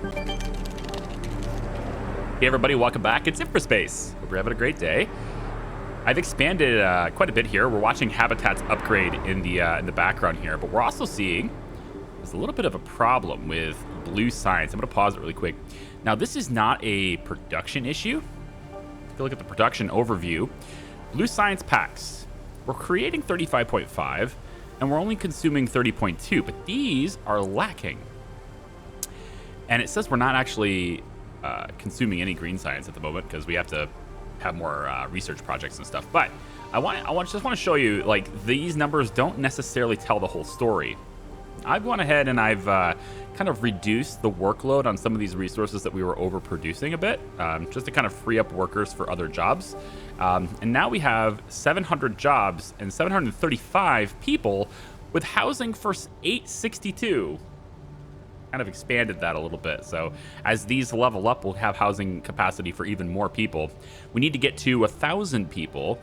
Hey everybody, welcome back. It's Infraspace. Hope you're having a great day. I've expanded quite a bit here. We're watching habitats upgrade in the background here, but we're also seeing there's a little bit of a problem with blue science. I'm going to pause it really quick. Now, this is not a production issue. If you look at the production overview, blue science packs. We're creating 35.5, and we're only consuming 30.2, but these are lacking. And it says we're not actually consuming any green science at the moment because we have to have more research projects and stuff. But I just want to show you, like, these numbers don't necessarily tell the whole story. I've gone ahead and I've kind of reduced the workload on some of these resources that we were overproducing a bit, just to kind of free up workers for other jobs. And now we have 700 jobs and 735 people with housing for 862. Kind of expanded that a little bit. So as these level up, we'll have housing capacity for even more people. We need to get to 1,000 people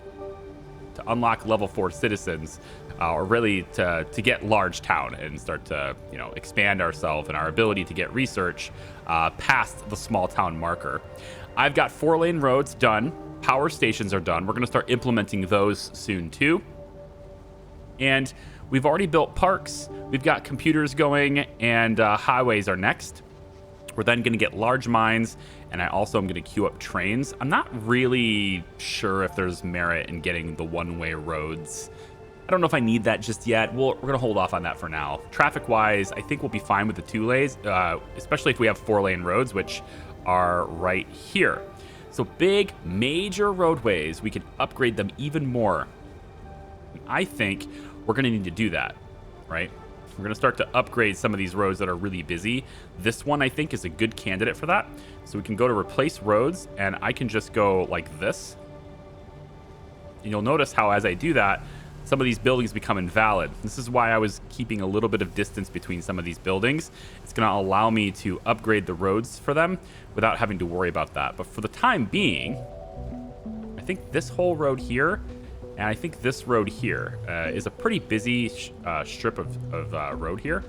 to unlock level 4 citizens, or really to get large town and start to, you know, expand ourselves and our ability to get research past the small town marker. I've got 4-lane roads done. Power stations are done. We're going to start implementing those soon too. And we've already built parks. We've got computers going, and highways are next. We're then going to get large mines, and I also am going to queue up trains. I'm not really sure if there's merit in getting the one-way roads. I don't know if I need that just yet. We're going to hold off on that for now. Traffic-wise, I think we'll be fine with the 2 lanes, especially if we have 4-lane roads, which are right here. So big, major roadways, we can upgrade them even more. I think we're going to need to do that, right? We're going to start to upgrade some of these roads that are really busy. This one, I think, is a good candidate for that. So we can go to replace roads, and I can just go like this. And you'll notice how as I do that, some of these buildings become invalid. This is why I was keeping a little bit of distance between some of these buildings. It's going to allow me to upgrade the roads for them without having to worry about that. But for the time being, I think this whole road here, and I think this road here is a pretty busy strip of road here.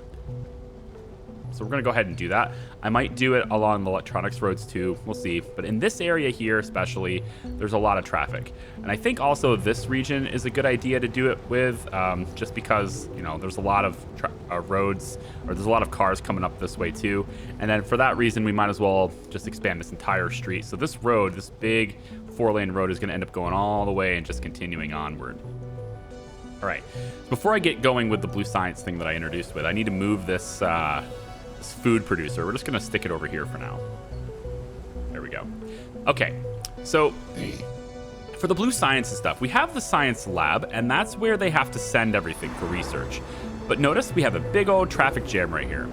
So we're going to go ahead and do that. I might do it along the electronics roads too. We'll see. But in this area here especially, there's a lot of traffic. And I think also this region is a good idea to do it with, just because, you know, there's a lot of roads, or there's a lot of cars coming up this way too. And then for that reason, we might as well just expand this entire street. So this road, this big 4-lane road, is going to end up going all the way and just continuing onward. All right. Before I get going with the blue science thing that I introduced with, I need to move this this food producer. We're just going to stick it over here for now. There we go. Okay. So for the blue science and stuff, we have the science lab, and that's where they have to send everything for research. But notice we have a big old traffic jam right here.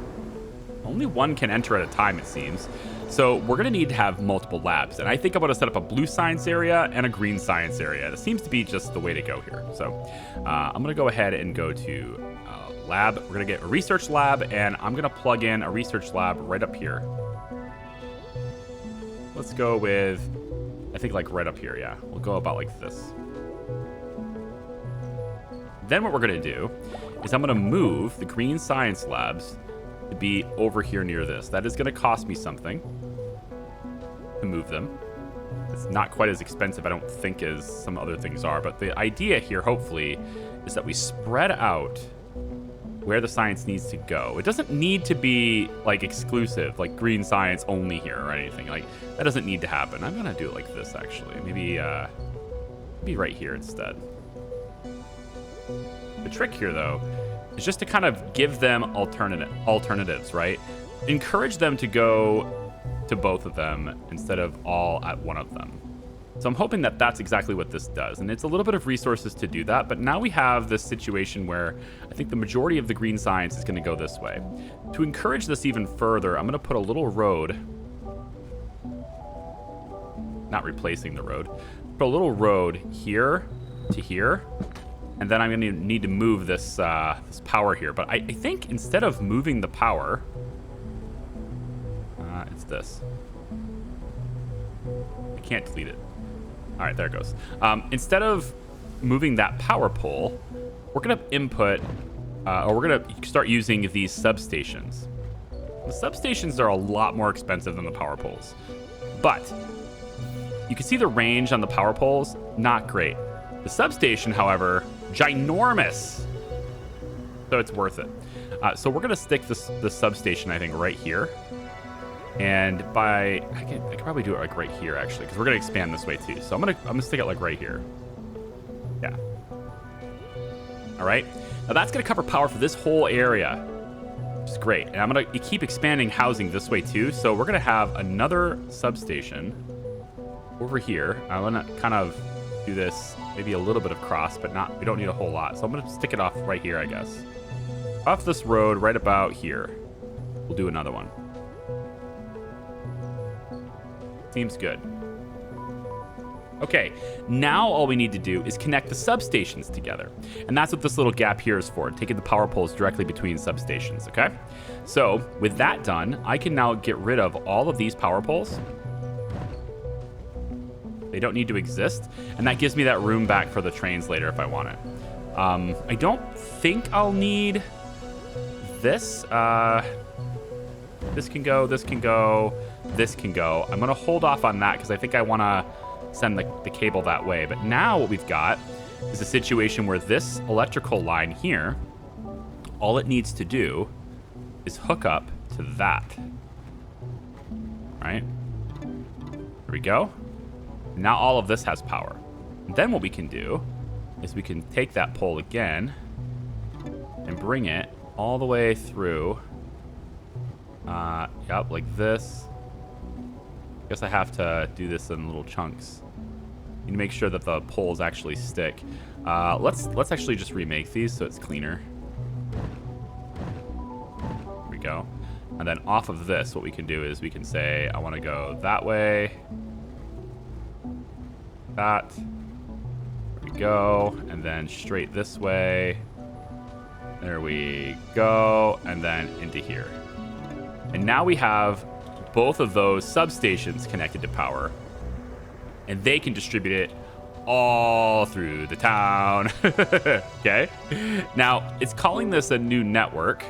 Only one can enter at a time, it seems. So we're going to need to have multiple labs. And I think I'm going to set up a blue science area and a green science area. That seems to be just the way to go here. So I'm going to go ahead and go to lab. We're going to get a research lab, and I'm going to plug in a research lab right up here. Let's go with, I think, like right up here. Yeah, we'll go about like this. Then what we're going to do is I'm going to move the green science labs to be over here near this. That is going to cost me something to move them. It's not quite as expensive, I don't think, as some other things are. But the idea here, hopefully, is that we spread out where the science needs to go. It doesn't need to be like exclusive, like green science only here or anything. Like that doesn't need to happen. I'm gonna do it like this actually. Maybe right here instead. The trick here though is just to kind of give them alternatives, right? Encourage them to go to both of them instead of all at one of them. So I'm hoping that that's exactly what this does. And it's a little bit of resources to do that. But now we have this situation where I think the majority of the green science is going to go this way. To encourage this even further, I'm going to put a little road. Not replacing the road. Put a little road here to here. And then I'm going to need to move this, this power here. But I think instead of moving the power, it's this. I can't delete it. All right, there it goes. Instead of moving that power pole, we're going to input, or we're going to start using these substations. The substations are a lot more expensive than the power poles. But you can see the range on the power poles, not great. The substation, however, ginormous. So it's worth it. So we're going to stick the substation, I think, right here. And I could probably do it like right here, actually, because we're going to expand this way too. So I'm gonna stick it like right here. Yeah. All right. Now that's going to cover power for this whole area, which is great. And I'm going to keep expanding housing this way too. So we're going to have another substation over here. I want to kind of do this, maybe a little bit of cross, but we don't need a whole lot. So I'm going to stick it off right here, I guess. Off this road, right about here. We'll do another one. Seems good. Okay, now all we need to do is connect the substations together. And that's what this little gap here is for, taking the power poles directly between substations, okay? So with that done, I can now get rid of all of these power poles. They don't need to exist. And that gives me that room back for the trains later if I want it. I don't think I'll need this. This can go, this can go, this can go. I'm going to hold off on that because I think I want to send the cable that way. But now what we've got is a situation where this electrical line here, all it needs to do is hook up to that. Right? There we go. Now all of this has power. And then what we can do is we can take that pole again and bring it all the way through. Yep, like this. Guess I have to do this in little chunks. You need to make sure that the poles actually stick. Let's actually just remake these so it's cleaner. There we go. And then off of this, what we can do is we can say, I want to go that way. That. There we go. And then straight this way. There we go. And then into here. And now we have both of those substations connected to power. And they can distribute it all through the town. Okay? Now, it's calling this a new network.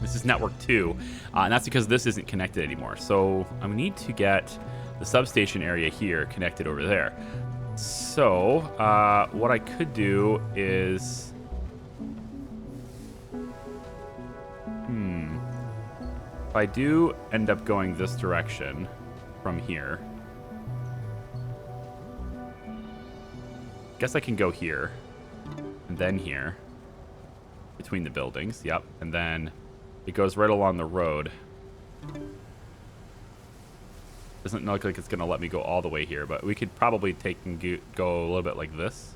This is network 2. And that's because this isn't connected anymore. So I need to get the substation area here connected over there. So what I could do is... If I do end up going this direction from here, guess I can go here and then here between the buildings. Yep. And then it goes right along the road. Doesn't look like it's going to let me go all the way here, but we could probably take and go a little bit like this.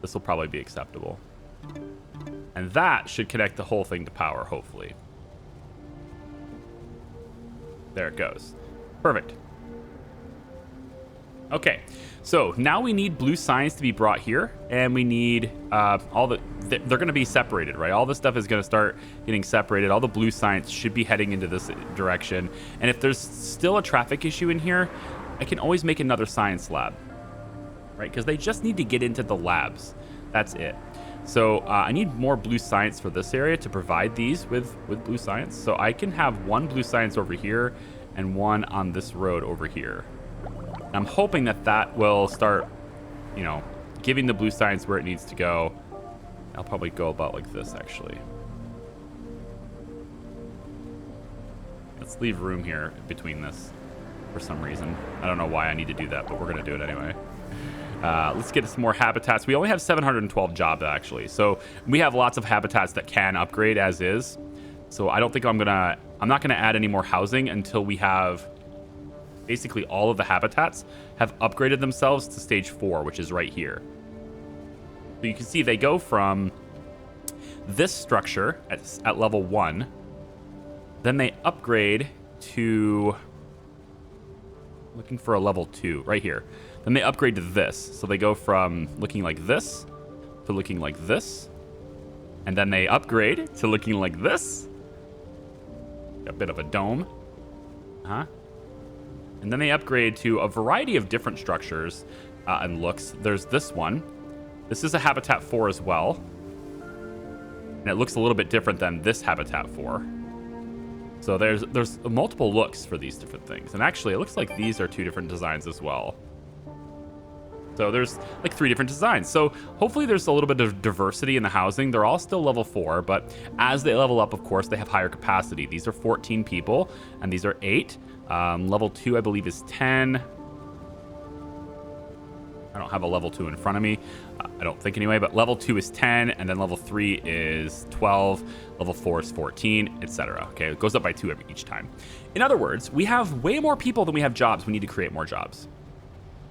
This will probably be acceptable. And that should connect the whole thing to power, hopefully. There it goes. Perfect. Okay, so now we need blue signs to be brought here, and we need they're going to be separated, right? All this stuff is going to start getting separated. All the blue signs should be heading into this direction. And if there's still a traffic issue in here, I can always make another science lab, right? Because they just need to get into the labs. That's it. So I need more blue science for this area to provide these with blue science. So I can have one blue science over here and one on this road over here. And I'm hoping that will start, giving the blue science where it needs to go. I'll probably go about like this, actually. Let's leave room here between this for some reason. I don't know why I need to do that, but we're going to do it anyway. Let's get some more habitats. We only have 712 jobs, actually. So we have lots of habitats that can upgrade as is. So I don't think I'm not going to add any more housing until we have basically all of the habitats have upgraded themselves to stage 4, which is right here. So you can see they go from this structure at level 1. Then they upgrade to... looking for a level 2 right here. Then they upgrade to this. So they go from looking like this to looking like this. And then they upgrade to looking like this. A bit of a dome. And then they upgrade to a variety of different structures and looks. There's this one. This is a Habitat 4 as well. And it looks a little bit different than this Habitat 4. So there's multiple looks for these different things. And actually, it looks like these are 2 different designs as well. So there's like 3 different designs. So hopefully there's a little bit of diversity in the housing. They're all still level 4, but as they level up, of course, they have higher capacity. These are 14 people, and these are 8. Level 2, I believe, is 10. I don't have a level 2 in front of me. I don't think anyway, but level 2 is 10, and then level 3 is 12, level 4 is 14, etc. Okay, it goes up by 2 each time. In other words, we have way more people than we have jobs. We need to create more jobs.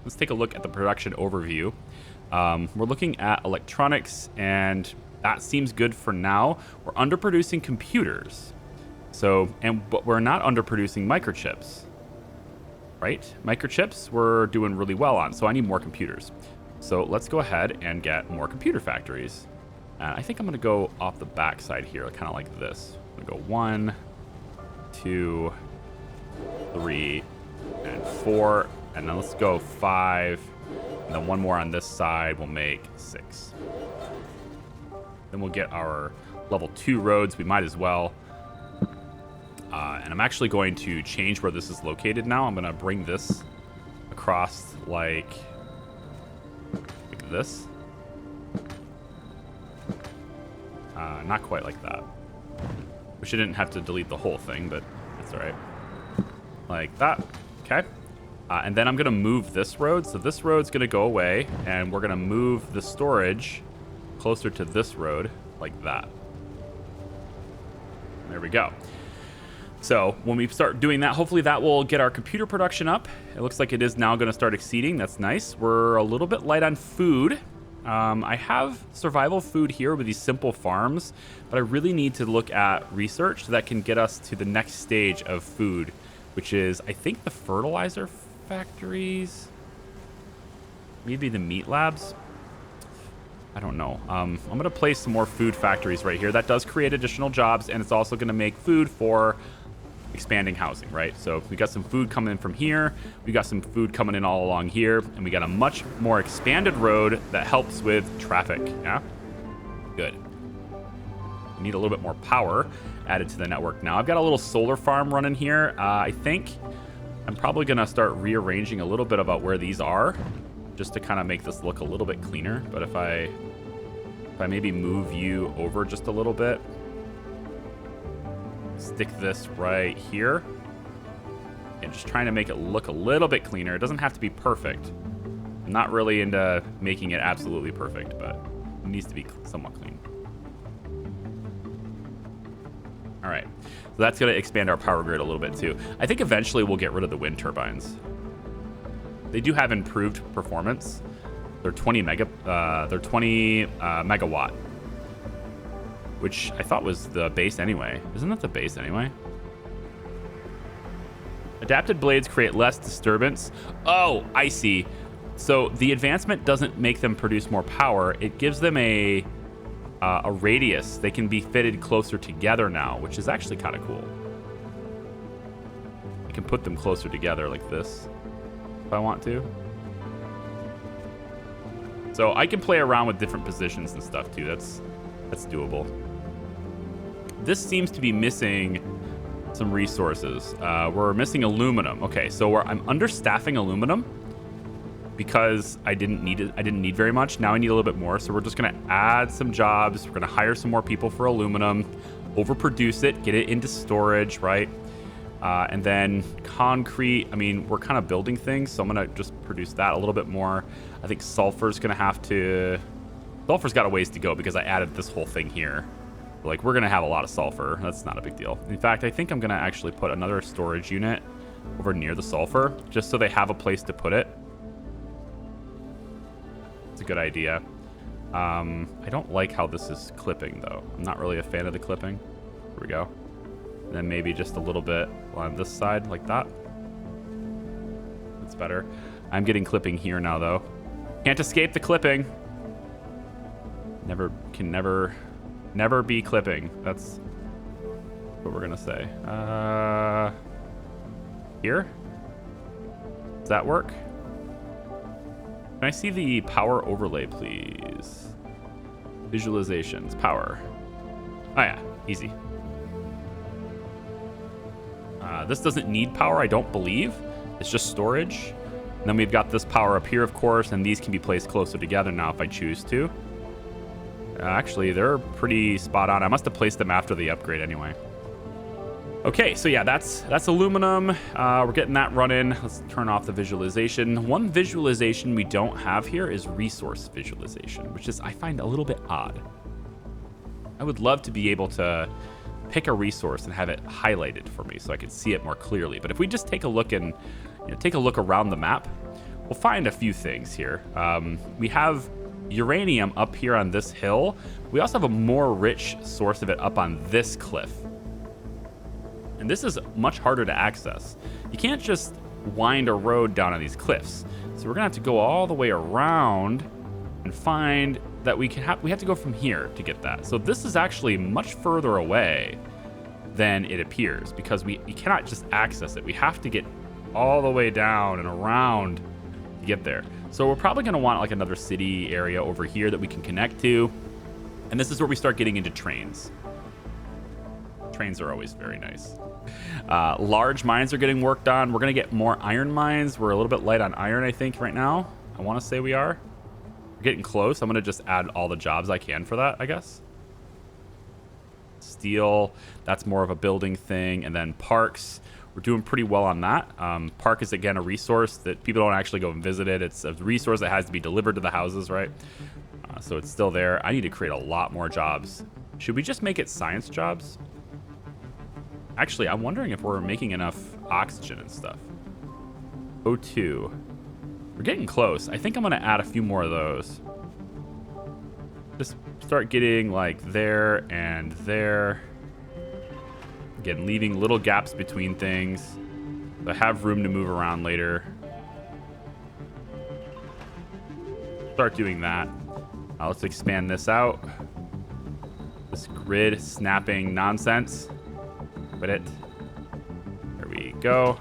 Let's take a look at the production overview. We're looking at electronics, and that seems good for now. We're underproducing computers. But we're not underproducing microchips. Right? Microchips we're doing really well on, so I need more computers. So let's go ahead and get more computer factories. I think I'm going to go off the back side here, kind of like this. I'm going to go 1, 2, 3, and 4. And then let's go 5. And then one more on this side will make 6. Then we'll get our level 2 roads. We might as well. And I'm actually going to change where this is located now. I'm going to bring this across like this. Not quite like that. Wish I didn't have to delete the whole thing, but that's all right. Like that. Okay. And then I'm going to move this road. So this road's going to go away, and we're going to move the storage closer to this road like that. There we go. So when we start doing that, hopefully that will get our computer production up. It looks like it is now going to start exceeding. That's nice. We're a little bit light on food. I have survival food here with these simple farms, but I really need to look at research that can get us to the next stage of food, which is, I think, the fertilizer factories, maybe the meat labs. I don't know. I'm going to place some more food factories right here. That does create additional jobs, and it's also going to make food for expanding housing, right? So we got some food coming in from here. We got some food coming in all along here, and we got a much more expanded road that helps with traffic. Yeah, good. We need a little bit more power added to the network now. I've got a little solar farm running here. I think I'm probably going to start rearranging a little bit about where these are, just to kind of make this look a little bit cleaner. But if I maybe move you over just a little bit, stick this right here, and just trying to make it look a little bit cleaner. It doesn't have to be perfect. I'm not really into making it absolutely perfect, but it needs to be somewhat clean. All right, so that's going to expand our power grid a little bit too. I think eventually we'll get rid of the wind turbines. They do have improved performance. They're 20 megawatt, which I thought was the base anyway. Isn't that the base anyway? Adapted blades create less disturbance. Oh, I see. So the advancement doesn't make them produce more power. It gives them a radius. They can be fitted closer together now, which is actually kind of cool. I can put them closer together like this if I want to. So I can play around with different positions and stuff too. That's doable. This seems to be missing some resources. We're missing aluminum. Okay, so I'm understaffing aluminum because I didn't need very much. Now I need a little bit more. So we're just gonna add some jobs. We're gonna hire some more people for aluminum, overproduce it, get it into storage, right? And then concrete. I mean, we're kind of building things, so I'm gonna just produce that a little bit more. I think sulfur's got a ways to go because I added this whole thing here. Like, we're gonna have a lot of sulfur. That's not a big deal. In fact, I think I'm gonna actually put another storage unit over near the sulfur just so they have a place to put it. It's a good idea. I don't like how this is clipping though. I'm not really a fan of the clipping. Here we go. And then maybe just a little bit on this side like that. That's better. I'm getting clipping here now though. Can't escape the clipping. Never be clipping. That's what we're gonna say. Here? Does that work? Can I see the power overlay, please? Visualizations, power. Oh yeah, easy. This doesn't need power, I don't believe. It's just storage. And then we've got this power up here, of course, and these can be placed closer together now if I choose to. Actually, they're pretty spot on. I must have placed them after the upgrade anyway. Okay, so yeah, that's aluminum. We're getting that running. Let's turn off the visualization. One visualization we don't have here is resource visualization, which is, I find, a little bit odd. I would love to be able to pick a resource and have it highlighted for me so I could see it more clearly. But if we just take a look and take a look around the map, we'll find a few things here. We have uranium up here on this hill. We also have a more rich source of it up on this cliff. And this is much harder to access. You can't just wind a road down on these cliffs. So we're gonna have to go all the way around and find that we have to go from here to get that. So this is actually much further away than it appears because you cannot just access it. We have to get all the way down and around to get there. So we're probably gonna want like another city area over here that we can connect to. And this is where we start getting into trains. Trains are always very nice. Large mines are getting worked on. We're gonna get more iron mines. We're a little bit light on iron, I think, right now. I wanna say we are. We're getting close. I'm gonna just add all the jobs I can for that, I guess. Steel, that's more of a building thing. And then parks, we're doing pretty well on that. Park is, again, a resource that people don't actually go and visit it. It's a resource that has to be delivered to the houses, right? So it's still there. I need to create a lot more jobs. Should we just make it science jobs? Actually, I'm wondering if we're making enough oxygen and stuff. O2. We're getting close. I think I'm going to add a few more of those. Just start getting like there and there. Again, leaving little gaps between things. So I have room to move around later. Start doing that. Let's expand this out. This grid snapping nonsense. Quit it. There we go.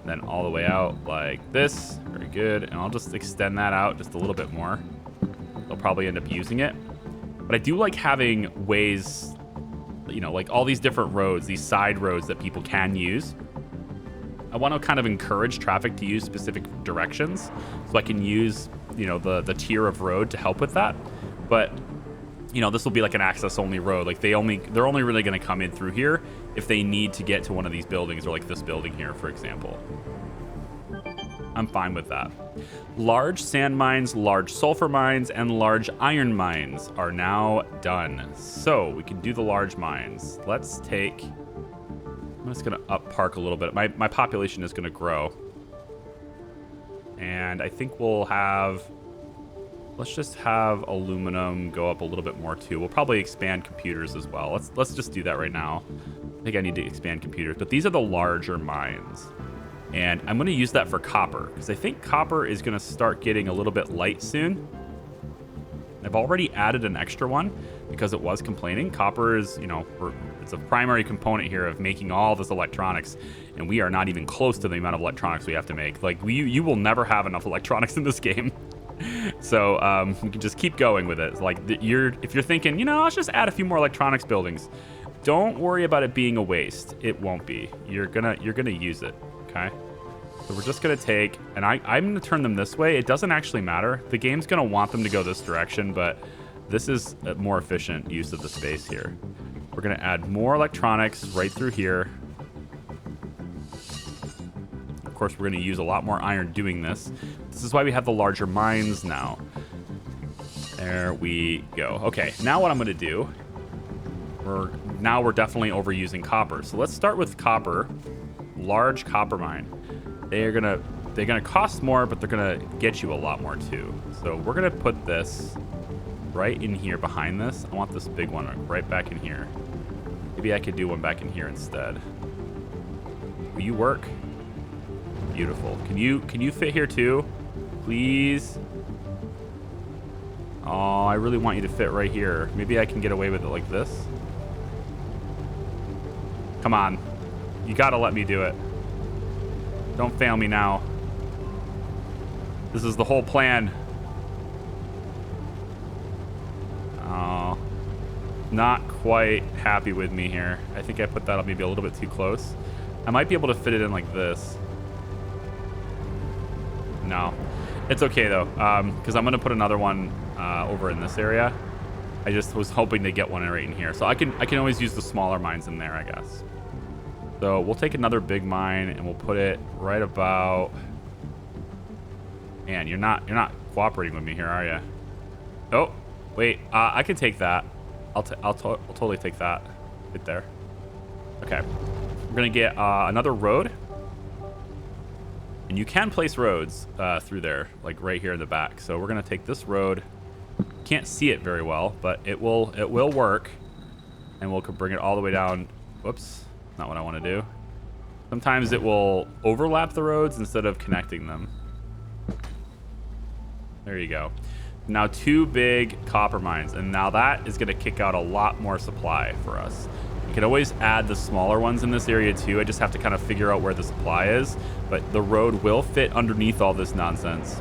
Then all the way out like this. Very good. And I'll just extend that out just a little bit more. They'll probably end up using it. But I do like having ways, you know, like all these different roads, these side roads that people can use. I want to kind of encourage traffic to use specific directions so I can use, you know, the tier of road to help with that. But, you know, this will be like an access only road. Like they're only really going to come in through here if they need to get to one of these buildings, or like this building here, for example. I'm fine with that. Large sand mines, large sulfur mines, and large iron mines are now done. So we can do the large mines. Let's take, I'm just gonna up park a little bit. My population is gonna grow. And I think we'll have, let's just have aluminum go up a little bit more too. We'll probably expand computers as well. Let's just do that right now. I think I need to expand computers, but these are the larger mines. And I'm going to use that for copper because I think copper is going to start getting a little bit light soon. I've already added an extra one because it was complaining. Copper is, you know, it's a primary component here of making all this electronics, and we are not even close to the amount of electronics we have to make. Like, you will never have enough electronics in this game. So we can just keep going with it. Like, if you're thinking, you know, let's just add a few more electronics buildings, don't worry about it being a waste. It won't be. You're gonna use it. Okay. So we're just gonna take, and I'm gonna turn them this way. It doesn't actually matter. The game's gonna want them to go this direction, but this is a more efficient use of the space here. We're gonna add more electronics right through here. Of course, we're gonna use a lot more iron doing this. This is why we have the larger mines now. There we go. Okay, now what I'm gonna do, we're definitely overusing copper. So let's start with copper. Large copper mine. They're gonna cost more, but they're gonna get you a lot more too. So we're gonna put this right in here behind this. I want this big one right back in here. Maybe I could do one back in here instead. Will you work? Beautiful. Can you fit here too? Please? Oh, I really want you to fit right here. Maybe I can get away with it like this. Come on. You gotta let me do it. Don't fail me now. This is the whole plan. Oh, not quite happy with me here. I think I put that up maybe a little bit too close. I might be able to fit it in like this. No. It's okay, though, because I'm going to put another one over in this area. I just was hoping to get one right in here. So I can always use the smaller mines in there, I guess. So we'll take another big mine, and we'll put it right about... Man, you're not cooperating with me here, are you? Oh, wait. I can take that. I'll totally take that right there. Okay. We're going to get another road. And you can place roads through there, like right here in the back. So we're going to take this road. Can't see it very well, but it will work. And we'll bring it all the way down. Whoops. Not what I want to do. Sometimes it will overlap the roads instead of connecting them. There you go. Now 2 big copper mines. And now that is going to kick out a lot more supply for us. You can always add the smaller ones in this area too. I just have to kind of figure out where the supply is. But the road will fit underneath all this nonsense.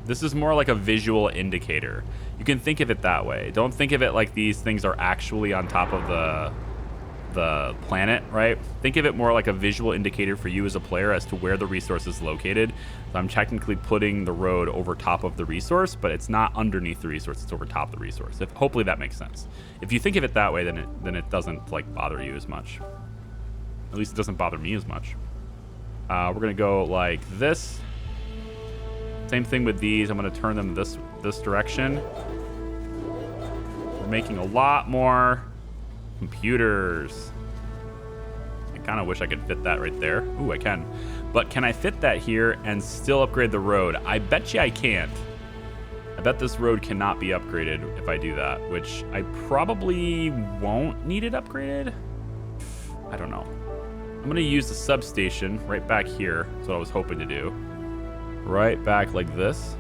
This is more like a visual indicator. You can think of it that way. Don't think of it like these things are actually on top of the planet, right? Think of it more like a visual indicator for you as a player as to where the resource is located. So I'm technically putting the road over top of the resource, but it's not underneath the resource, it's over top of the resource. Hopefully that makes sense. If you think of it that way, then it doesn't like bother you as much. At least it doesn't bother me as much. We're gonna go like this. Same thing with these. I'm gonna turn them this direction. We're making a lot more computers. I kind of wish I could fit that right there. Ooh, I can. But can I fit that here and still upgrade the road? I bet you I can't. I bet this road cannot be upgraded if I do that, which I probably won't need it upgraded. I don't know. I'm going to use the substation right back here. That's what I was hoping to do. Right back like this.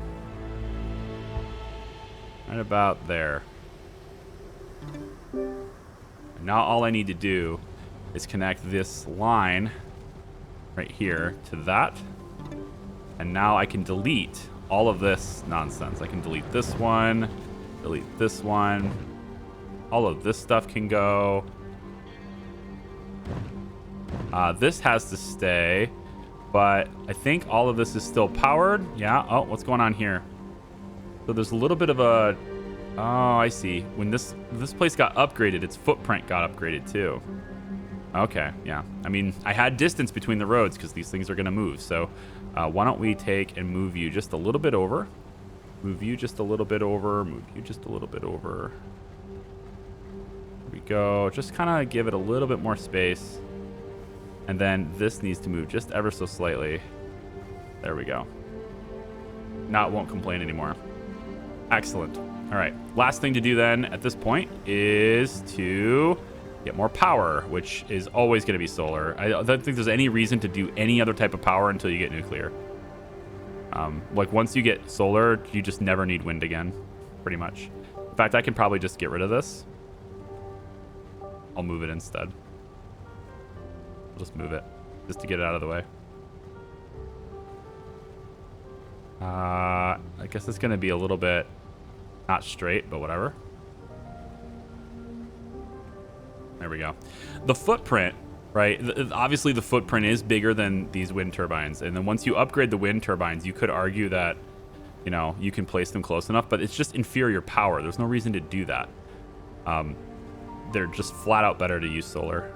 Right about there. And now all I need to do is connect this line right here to that. And now I can delete all of this nonsense. I can delete this one, delete this one. All of this stuff can go. This has to stay, but I think all of this is still powered. Yeah. Oh, what's going on here? So there's a little bit of a... Oh, I see. When this place got upgraded, its footprint got upgraded too. Okay, yeah. I mean, I had distance between the roads because these things are going to move. So why don't we take and move you just a little bit over. Move you just a little bit over. Move you just a little bit over. There we go. Just kind of give it a little bit more space. And then this needs to move just ever so slightly. There we go. Now it won't complain anymore. Excellent. All right. Last thing to do then at this point is to get more power, which is always going to be solar. I don't think there's any reason to do any other type of power until you get nuclear. Like once you get solar, you just never need wind again, pretty much. In fact, I can probably just get rid of this. I'll move it instead. I'll just move it just to get it out of the way. I guess it's going to be a little bit not straight, but whatever. There we go. The footprint, right? Obviously, the footprint is bigger than these wind turbines. And then once you upgrade the wind turbines, you could argue that, you know, you can place them close enough, but it's just inferior power. There's no reason to do that. They're just flat out better to use solar.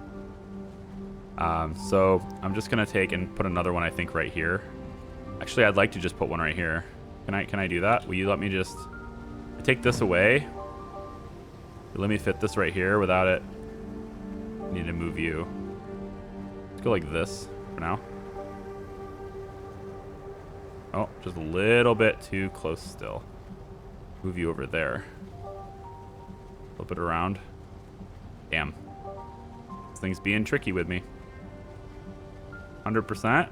So I'm just going to take and put another one, I think, right here. Actually, I'd like to just put one right here. Can I do that? Will you let me just take this away? Let me fit this right here without it. I need to move you. Let's go like this for now. Oh, just a little bit too close still. Move you over there. Flip it around. Damn. This thing's being tricky with me. 100%.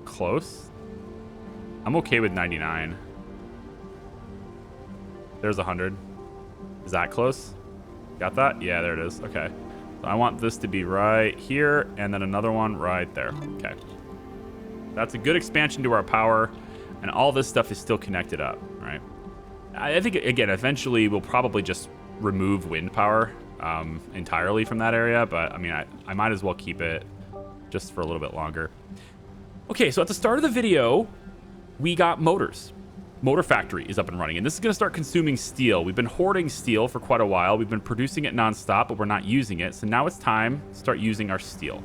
Close. I'm okay with 99. There's 100. Is that close? Got that? Yeah, there it is. Okay. So I want this to be right here, and then another one right there. Okay. That's a good expansion to our power, and all this stuff is still connected up, right? I think, again, eventually we'll probably just remove wind power entirely from that area, but I mean, I might as well keep it just for a little bit longer. Okay, so at the start of the video, we got motors. Motor factory is up and running, and this is going to start consuming steel. We've been hoarding steel for quite a while. We've been producing it nonstop, but we're not using it. So now it's time to start using our steel.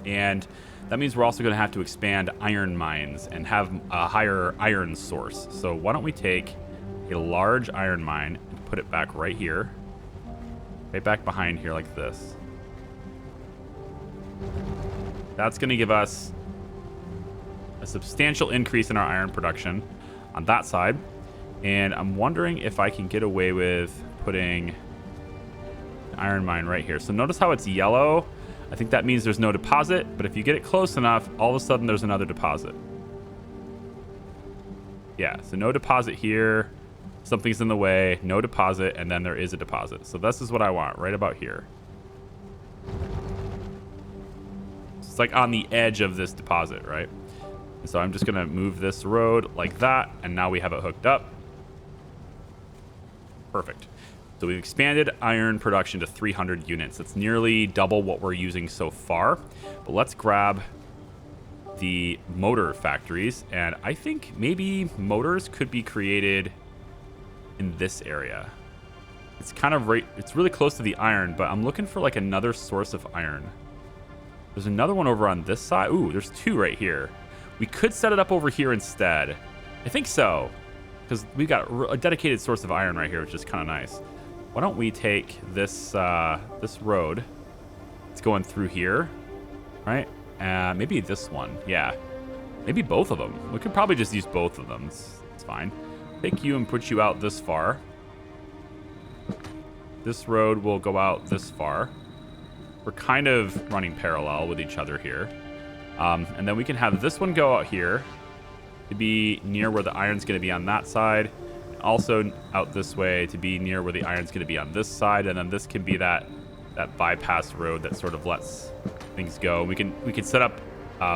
And that means we're also going to have to expand iron mines and have a higher iron source. So why don't we take a large iron mine and put it back right here, right back behind here like this. That's going to give us a substantial increase in our iron production on that side. And I'm wondering if I can get away with putting an iron mine right here. So notice how it's yellow. I think that means there's no deposit, but if you get it close enough, all of a sudden there's another deposit. Yeah, so no deposit here. Something's in the way, no deposit, and then there is a deposit. So this is what I want, right about here. It's like on the edge of this deposit, right? And so I'm just gonna move this road like that, and now we have it hooked up. Perfect. So we've expanded iron production to 300 units. That's nearly double what we're using so far. But let's grab the motor factories, and I think maybe motors could be created in this area. It's kind of right, it's really close to the iron, but I'm looking for like another source of iron. There's another one over on this side. Ooh, there's two right here. We could set it up over here instead. I think so, because we've got a dedicated source of iron right here, which is kind of nice. Why don't we take this this road? It's going through here, right? Maybe this one. Yeah, maybe both of them. We could probably just use both of them. It's fine. Take you and put you out this far. This road will go out this far. We're kind of running parallel with each other here. And then we can have this one go out here to be near where the iron's going to be on that side. Also out this way to be near where the iron's going to be on this side. And then this can be that bypass road that sort of lets things go. We can set up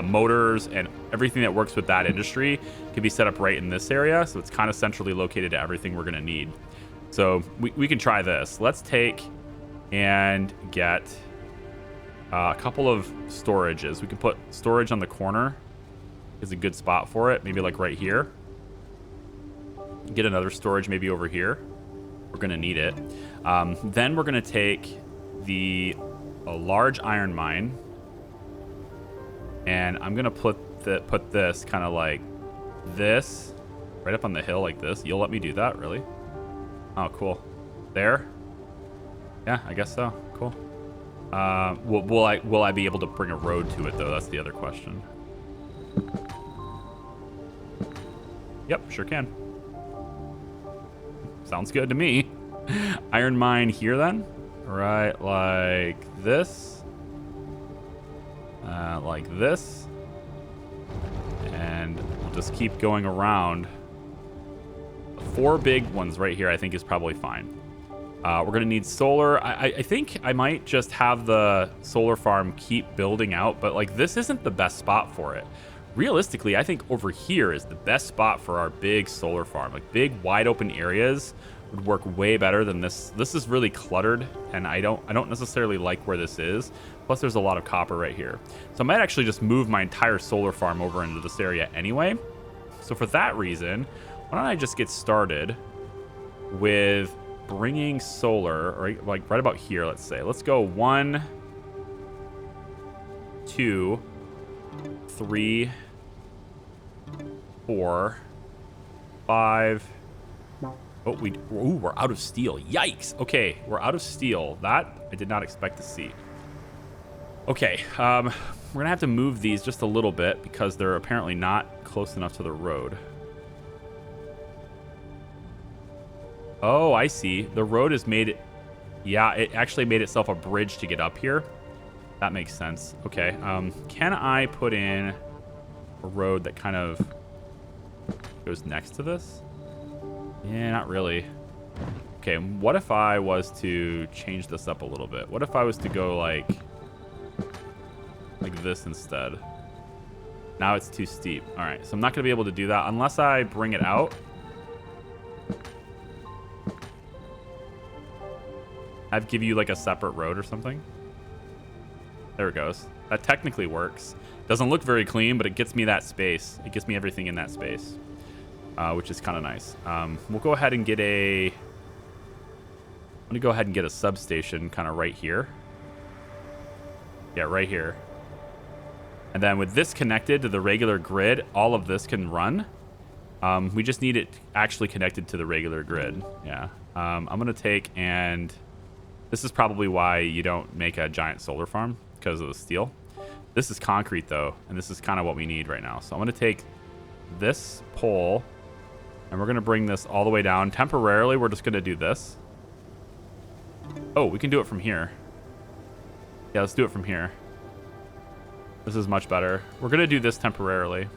motors and everything that works with that industry can be set up right in this area. So it's kind of centrally located to everything we're going to need. So we can try this. Let's take and get a couple of storages. We can put storage on the corner. Is a good spot for it. Maybe like right here. Get another storage maybe over here. We're going to need it. Then we're going to take a large iron mine. And I'm going to put this kind of like this right up on the hill like this. You'll let me do that, really? Oh, cool. There? Yeah, I guess so. Cool. Will I be able to bring a road to it, though? That's the other question. Yep, sure can. Sounds good to me. Iron mine here, then. Right, like this. Like this. And we'll just keep going around. The 4 big ones right here, I think, is probably fine. We're going to need solar. I think I might just have the solar farm keep building out, but like this isn't the best spot for it. Realistically, I think over here is the best spot for our big solar farm. Like big wide open areas would work way better than this. This is really cluttered, and I don't necessarily like where this is. Plus, there's a lot of copper right here. So I might actually just move my entire solar farm over into this area anyway. So for that reason, why don't I just get started with bringing solar, right, like right about here, let's say. Let's go 1, 2, 3, 4, 5. Oh, we're out of steel. Yikes. Okay, we're out of steel. That I did not expect to see. Okay, we're gonna have to move these just a little bit because they're apparently not close enough to the road. Oh, I see. The road has made it. Yeah, it actually made itself a bridge to get up here. That makes sense. Okay, can I put in a road that kind of goes next to this? Yeah, not really. Okay, what if I was to change this up a little bit? What if I was to go like this instead? Now it's too steep. All right, so I'm not going to be able to do that unless I bring it out. give you like a separate road or something. There it goes. That technically works. Doesn't look very clean, but it gets me that space. It gets me everything in that space, which is kind of nice. We'll go ahead and get a... I'm going to go ahead and get a substation kind of right here. Yeah, right here. And then with this connected to the regular grid, all of this can run. We just need it actually connected to the regular grid. Yeah. I'm going to take and... This is probably why you don't make a giant solar farm, because of the steel. This is concrete, though, and this is kind of what we need right now. So I'm going to take this pole, and we're going to bring this all the way down. Temporarily, we're just going to do this. Oh, we can do it from here. Yeah, let's do it from here. This is much better. We're going to do this temporarily.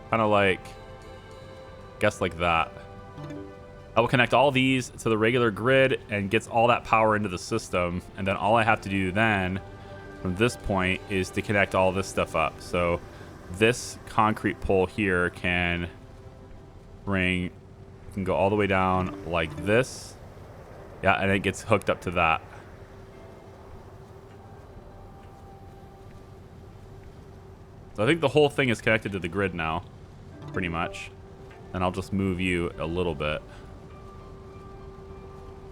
Kind of like... guess like that. I will connect all these to the regular grid and gets all that power into the system, and then all I have to do then from this point is to connect all this stuff up. So this concrete pole here can go all the way down like this. Yeah, and it gets hooked up to that. So I think the whole thing is connected to the grid now, pretty much. And I'll just move you a little bit.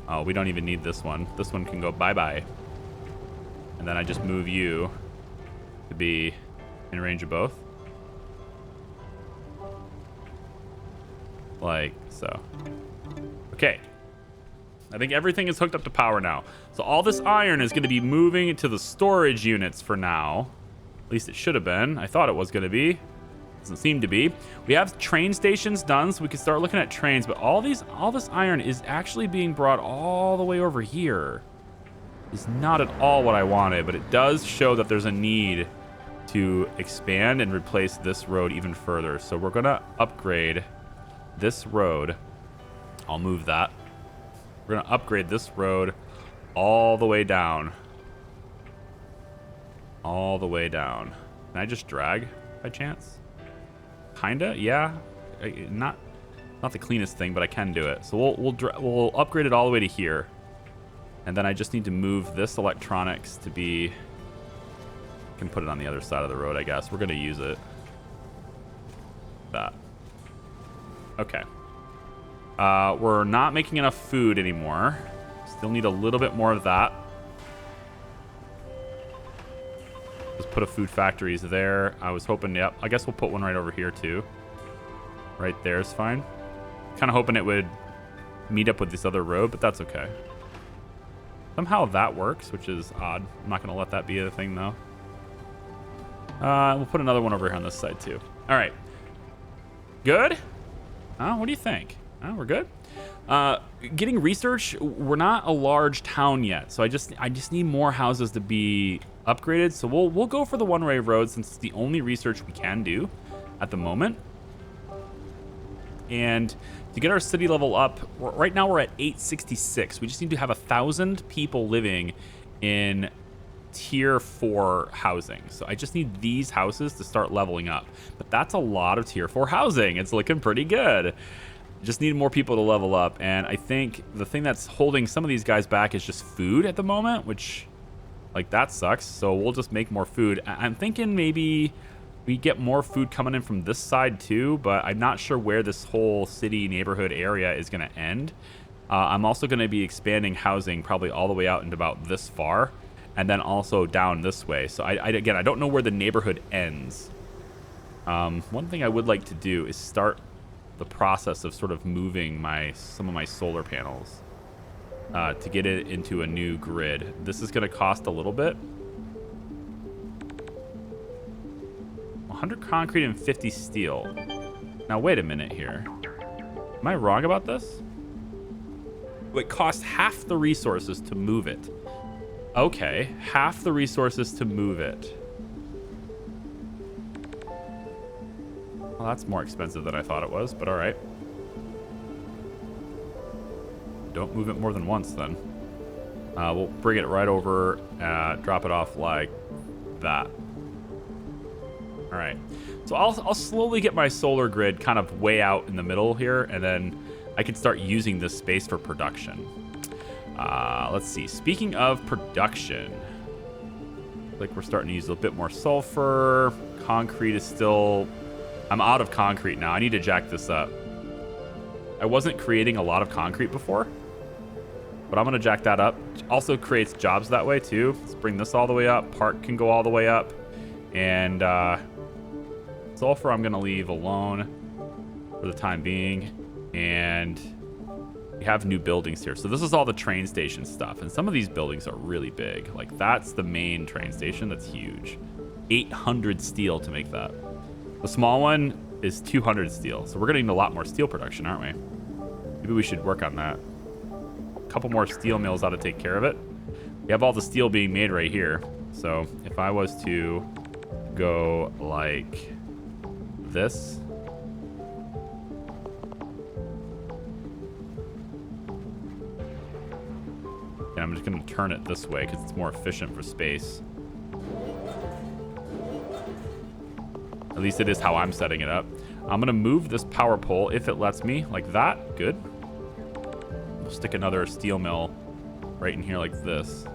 Oh, we don't even need this one. This one can go bye-bye. And then I just move you to be in range of both. Like so. Okay. I think everything is hooked up to power now. So all this iron is going to be moving to the storage units for now. At least it should have been. I thought it was going to be. Doesn't seem to be. We have train stations done, so we can start looking at trains, but all this iron is actually being brought all the way over here. It's not at all what I wanted, but it does show that there's a need to expand and replace this road even further. So we're gonna upgrade this road. I'll move that. We're gonna upgrade this road all the way down. All the way down. Can I just drag by chance? Kinda, yeah. Not the cleanest thing, but I can do it. So we'll upgrade it all the way to here, and then I just need to move this electronics to be. I can put it on the other side of the road, I guess. We're gonna use it. That. Okay. We're not making enough food anymore. Still need a little bit more of that. Just put a food factories there. I was hoping, yep. I guess we'll put one right over here too. Right there is fine. Kind of hoping it would meet up with this other road, but that's okay. Somehow that works, which is odd. I'm not going to let that be a thing though. We'll put another one over here on this side too. All right. Good? What do you think? We're good? Getting research, we're not a large town yet, so I just need more houses to be upgraded. So we'll go for the one-way road since it's the only research we can do at the moment. And to get our city level up, right now we're at 866. We just need to have 1,000 people living in tier 4 housing. So I just need these houses to start leveling up. But that's a lot of tier 4 housing. It's looking pretty good. Just need more people to level up, and I think the thing that's holding some of these guys back is just food at the moment, which, like, that sucks. So we'll just make more food. I'm thinking maybe we get more food coming in from this side too, but I'm not sure where this whole city neighborhood area is going to end. I'm also going to be expanding housing probably all the way out into about this far, and then also down this way. So again, I don't know where the neighborhood ends. One thing I would like to do is start the process of sort of moving some of my solar panels to get it into a new grid. This is going to cost a little bit. 100 concrete and 50 steel. Now wait a minute here. Am I wrong about this? It costs half the resources to move it. Okay, half the resources to move it. Well, that's more expensive than I thought it was, but all right. Don't move it more than once, then. We'll bring it right over, drop it off like that. All right. So I'll slowly get my solar grid kind of way out in the middle here, and then I can start using this space for production. Let's see. Speaking of production, like we're starting to use a bit more sulfur. Concrete is still... I'm out of concrete now. I need to jack this up. I wasn't creating a lot of concrete before, but I'm going to jack that up. Also creates jobs that way too. Let's bring this all the way up. Park can go all the way up. And sulfur I'm going to leave alone for the time being. And we have new buildings here. So this is all the train station stuff. And some of these buildings are really big. Like that's the main train station. That's huge. 800 steel to make that. The small one is 200 steel. So we're going to need a lot more steel production, aren't we? Maybe we should work on that. A couple more steel mills ought to take care of it. We have all the steel being made right here. So if I was to go like this. And I'm just going to turn it this way because it's more efficient for space. At least it is how I'm setting it up. I'm going to move this power pole if it lets me like that. Good. We'll stick another steel mill right in here like this.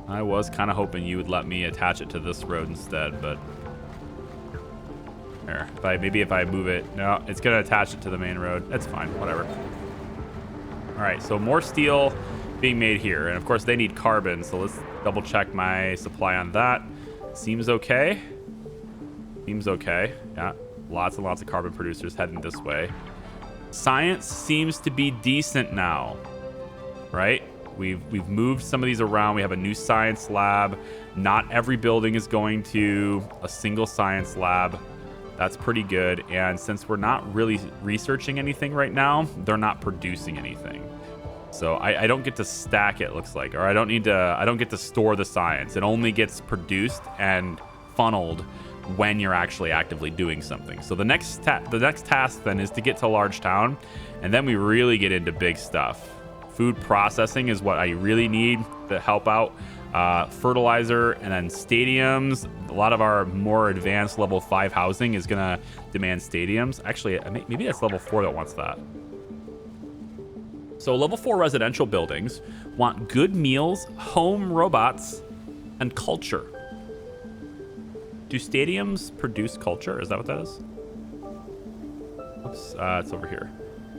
I was kind of hoping you would let me attach it to this road instead, but there. Maybe if I move it, no, it's gonna attach it to the main road. That's fine, whatever. All right, so more steel being made here, and of course they need carbon, so let's double check my supply on that. Seems okay. Seems okay. Yeah, lots and lots of carbon producers heading this way. Science seems to be decent now, right? We've moved some of these around. We have a new science lab. Not every building is going to a single science lab. That's pretty good. And since we're not really researching anything right now, they're not producing anything. So I don't get to stack it, looks like, or I don't get to store the science. It only gets produced and funneled when you're actually actively doing something. So the next task then is to get to large town, and then we really get into big stuff. Food processing is what I really need to help out. Fertilizer, and then stadiums. A lot of our more advanced level 5 housing is gonna demand stadiums. Actually, maybe that's level 4 that wants that. So level 4 residential buildings want good meals, home robots, and culture. Do stadiums produce culture? Is that what that is? Oops, it's over here.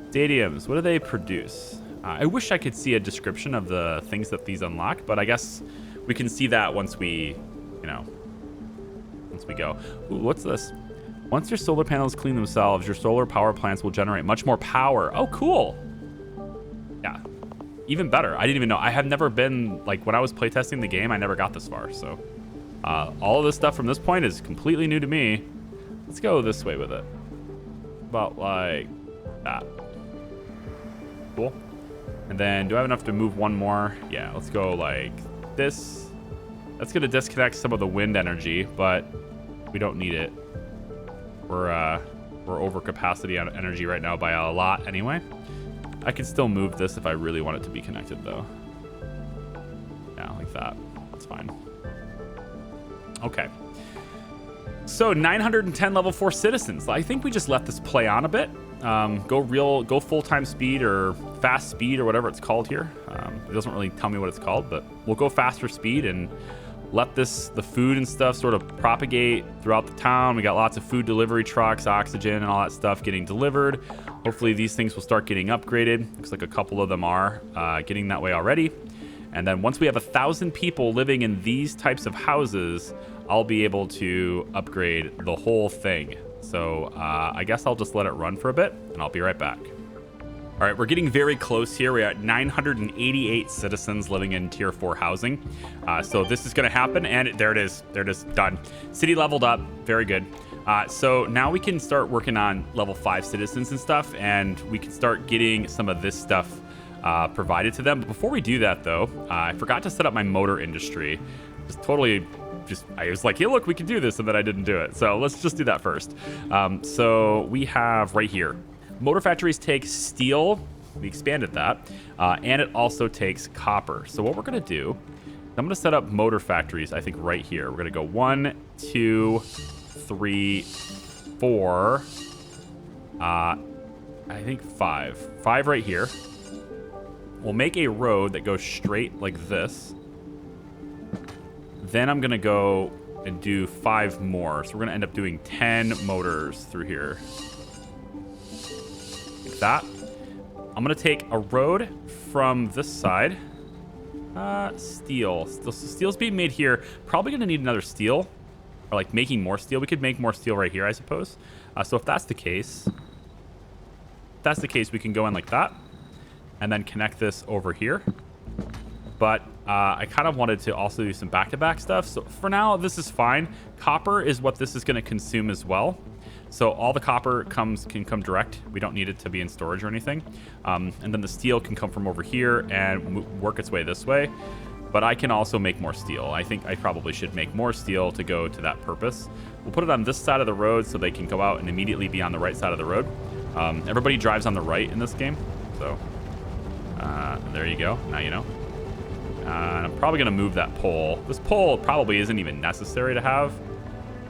Stadiums, what do they produce? I wish I could see a description of the things that these unlock, but I guess we can see that once we go. Ooh, what's this? Once your solar panels clean themselves, your solar power plants will generate much more power. Oh, cool. Yeah, even better. I didn't even know. I have never been, like, when I was playtesting the game, I never got this far. So all of this stuff from this point is completely new to me. Let's go this way with it. About like that. Cool. And then do I have enough to move one more? Yeah, let's go like this. That's going to disconnect some of the wind energy, but we don't need it. We're over capacity on energy right now by a lot anyway. I can still move this if I really want it to be connected though. Yeah, like that. That's fine. Okay. So 910 level 4 citizens. I think we just let this play on a bit. Go full-time speed or fast speed or whatever it's called here. It doesn't really tell me what it's called, but we'll go faster speed and let the food and stuff sort of propagate throughout the town. We got lots of food delivery trucks, oxygen, and all that stuff getting delivered. Hopefully these things will start getting upgraded. Looks like a couple of them are getting that way already. And then once we have 1,000 people living in these types of houses, I'll be able to upgrade the whole thing. So I guess I'll just let it run for a bit, and I'll be right back. All right, we're getting very close here. We're at 988 citizens living in Tier 4 housing. So this is going to happen, and there it is. There it is, done. City leveled up, very good. So now we can start working on level 5 citizens and stuff, and we can start getting some of this stuff provided to them. But before we do that, though, I forgot to set up my motor industry. I was like, hey, look, we can do this, and then I didn't do it. So let's just do that first. So we have right here, motor factories take steel. We expanded that. And it also takes copper. So what we're going to do, I'm going to set up motor factories, I think, right here. We're going to go 1, 2, 3, 4. I think 5. 5 right here. We'll make a road that goes straight like this. Then I'm going to go and do 5 more. So we're going to end up doing 10 motors through here. Like that. I'm going to take a road from this side. Steel. Steel's being made here. Probably going to need another steel. Or like making more steel. We could make more steel right here, I suppose. So if that's the case... we can go in like that. And then connect this over here. But I kind of wanted to also do some back-to-back stuff. So for now, this is fine. Copper is what this is going to consume as well. So all the copper can come direct. We don't need it to be in storage or anything. And then the steel can come from over here and work its way this way. But I can also make more steel. I think I probably should make more steel to go to that purpose. We'll put it on this side of the road so they can go out and immediately be on the right side of the road. Everybody drives on the right in this game. So there you go. Now you know. I'm probably going to move that pole. This pole probably isn't even necessary to have.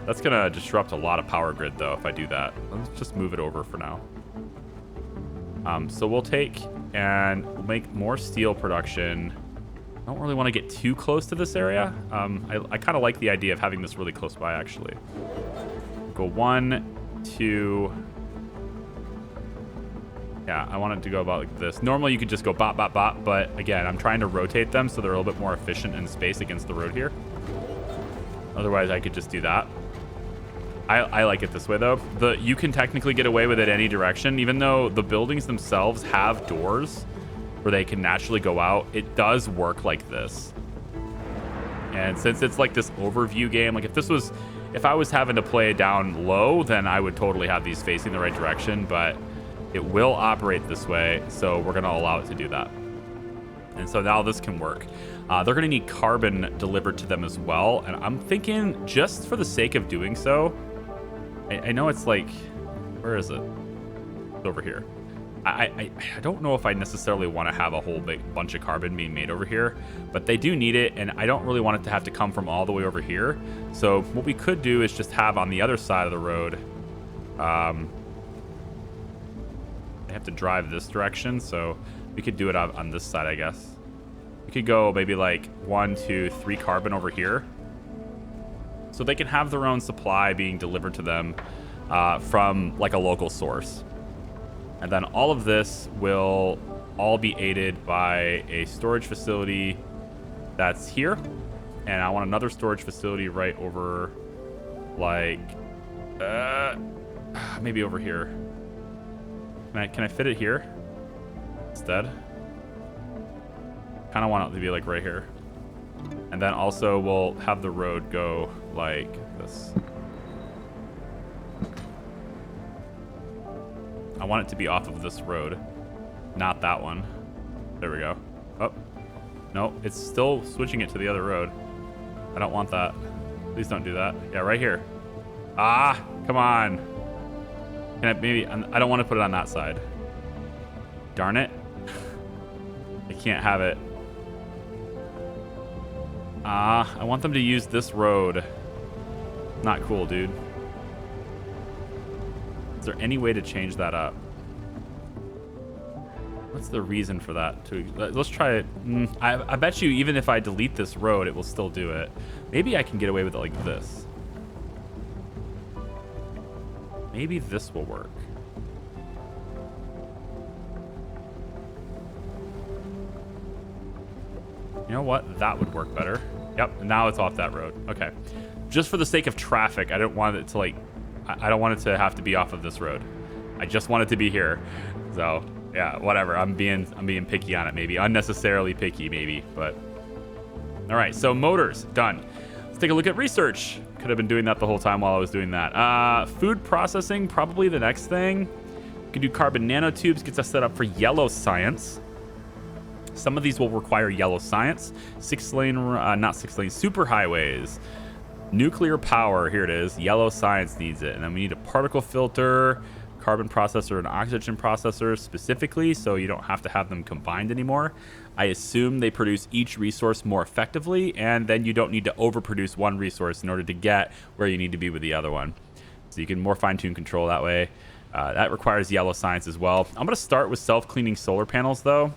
That's going to disrupt a lot of power grid, though, if I do that. Let's just move it over for now. So we'll take and we'll make more steel production. I don't really want to get too close to this area. I kind of like the idea of having this really close by, actually. Go 1, 2... Yeah, I want it to go about like this. Normally, you could just go bop, bop, bop. But again, I'm trying to rotate them so they're a little bit more efficient in space against the road here. Otherwise, I could just do that. I like it this way, though. You can technically get away with it any direction. Even though the buildings themselves have doors where they can naturally go out, it does work like this. And since it's like this overview game, like if I was having to play it down low, then I would totally have these facing the right direction. But it will operate this way, so we're going to allow it to do that. And so now this can work. They're going to need carbon delivered to them as well. And I'm thinking, just for the sake of doing so, I know it's like, where is it? It's over here. I don't know if I necessarily want to have a whole big bunch of carbon being made over here, but they do need it, and I don't really want it to have to come from all the way over here. So what we could do is just have on the other side of the road, have to drive this direction, so we could do it on this side, I guess. We could go maybe like 1, 2, 3 carbon over here, so they can have their own supply being delivered to them from like a local source. And then all of this will all be aided by a storage facility that's here, and I want another storage facility right over, like maybe over here. Can I fit it here instead? Kind of want it to be like right here. And then also we'll have the road go like this. I want it to be off of this road, not that one. There we go. Oh, no, it's still switching it to the other road. I don't want that. Please don't do that. Yeah, right here. Ah, come on. Can I maybe, I don't want to put it on that side. Darn it. I can't have it. I want them to use this road. Not cool, dude. Is there any way to change that up? What's the reason for that? Let's try it. I bet you even if I delete this road, it will still do it. Maybe I can get away with it like this. Maybe this will work. You know what? That would work better. Yep, now it's off that road. Okay. Just for the sake of traffic, I don't want it to like... I don't want it to have to be off of this road. I just want it to be here. So, yeah, whatever. I'm being picky on it, maybe. Unnecessarily picky, maybe. But... All right, so motors, done. Let's take a look at research. Could have been doing that the whole time while I was doing that. Food processing, probably the next thing. We can do carbon nanotubes, gets us set up for yellow science. Some of these will require yellow science. 6-lane, not 6-lane, superhighways. Nuclear power, here it is. Yellow science needs it. And then we need a particle filter, carbon processor, and oxygen processor specifically, so you don't have to have them combined anymore. I assume they produce each resource more effectively, and then you don't need to overproduce one resource in order to get where you need to be with the other one. So you can more fine-tune control that way. That requires yellow science as well. I'm going to start with self-cleaning solar panels, though.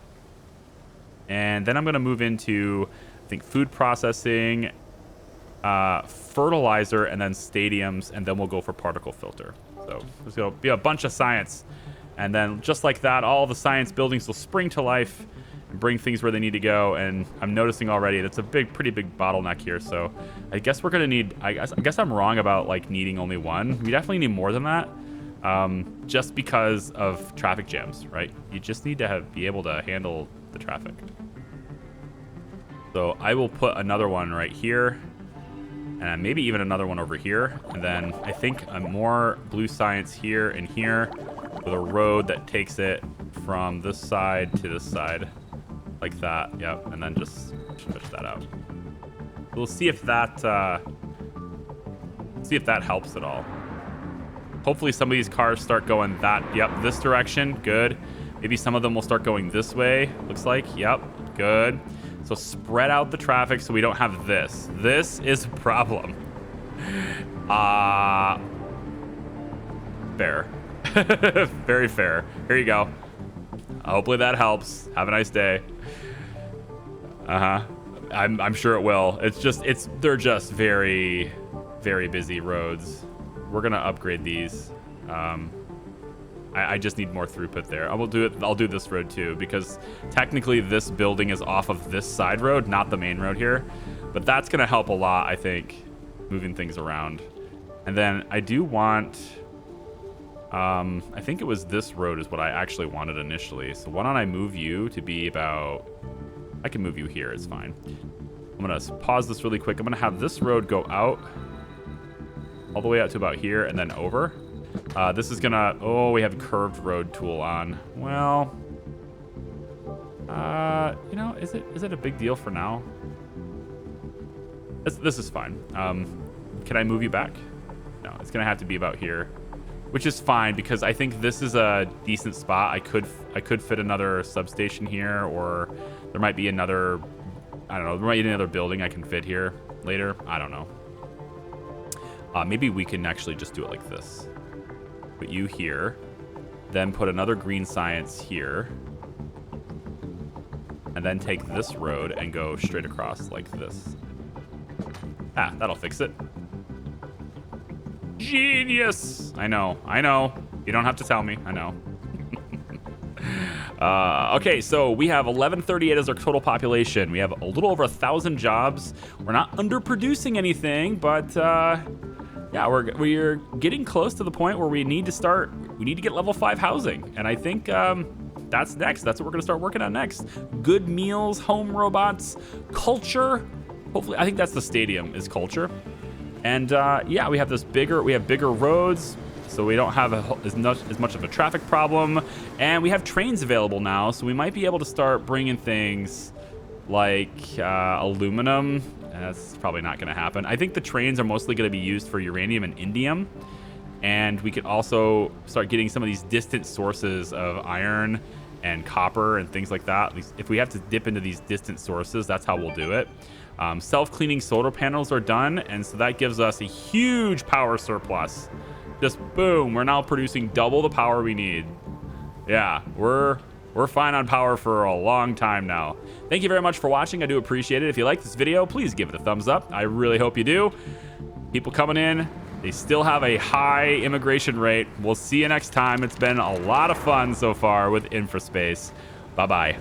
And then I'm going to move into, I think, food processing, fertilizer, and then stadiums, and then we'll go for particle filter. So there's going to be a bunch of science. And then just like that, all the science buildings will spring to life and bring things where they need to go. And I'm noticing already that's a pretty big bottleneck here. So I guess we're going to need, I guess I'm wrong about like needing only one. We definitely need more than that. Just because of traffic jams, right? You just need to be able to handle the traffic. So I will put another one right here, and maybe even another one over here. And then I think more blue science here and here with a road that takes it from this side to this side like that. Yep. And then just push that out. We'll see if that helps at all. Hopefully some of these cars start going this direction. Good. Maybe some of them will start going this way. Looks like. Yep. Good. So spread out the traffic so we don't have this. This is a problem. Fair. Very fair. Here you go. Hopefully that helps. Have a nice day. I'm sure it will. They're just very, very busy roads. We're gonna upgrade these. I just need more throughput there. I'll do this road too, because technically this building is off of this side road, not the main road here. But that's gonna help a lot, I think, moving things around. And then I do want, I think it was this road is what I actually wanted initially. So why don't I move you to be about, I can move you here, it's fine. I'm gonna pause this really quick. I'm gonna have this road go out all the way out to about here and then over. This is gonna, we have curved road tool on. Well, you know, is it a big deal for now? This is fine. Can I move you back? No, it's gonna have to be about here, which is fine because I think this is a decent spot. I could fit another substation here, or there might be another, I don't know, there might be another building I can fit here later. I don't know. Maybe we can actually just do it like this. Put you here, then put another green science here, and then take this road and go straight across like this. That'll fix it. Genius! I know. You don't have to tell me. I know. Okay, so we have 1138 as our total population. We have a little over 1,000 jobs. We're not underproducing anything, but yeah, we're getting close to the point where we need to get level 5 housing. And I think that's next. That's what we're gonna start working on next. Good meals, home robots, culture. Hopefully, I think that's the stadium is culture. And yeah, we have bigger roads, so we don't have as much of a traffic problem. And we have trains available now, so we might be able to start bringing things like aluminum. That's probably not going to happen. I think the trains are mostly going to be used for uranium and indium. And we could also start getting some of these distant sources of iron and copper and things like that. If we have to dip into these distant sources, that's how we'll do it. Self-cleaning solar panels are done, and so that gives us a huge power surplus. Just boom, we're now producing double the power we need. Yeah, we're fine on power for a long time now. Thank you very much for watching. I do appreciate it. If you like this video, please give it a thumbs up. I really hope you do. People coming in, they still have a high immigration rate. We'll see you next time. It's been a lot of fun so far with Infraspace. Bye-bye.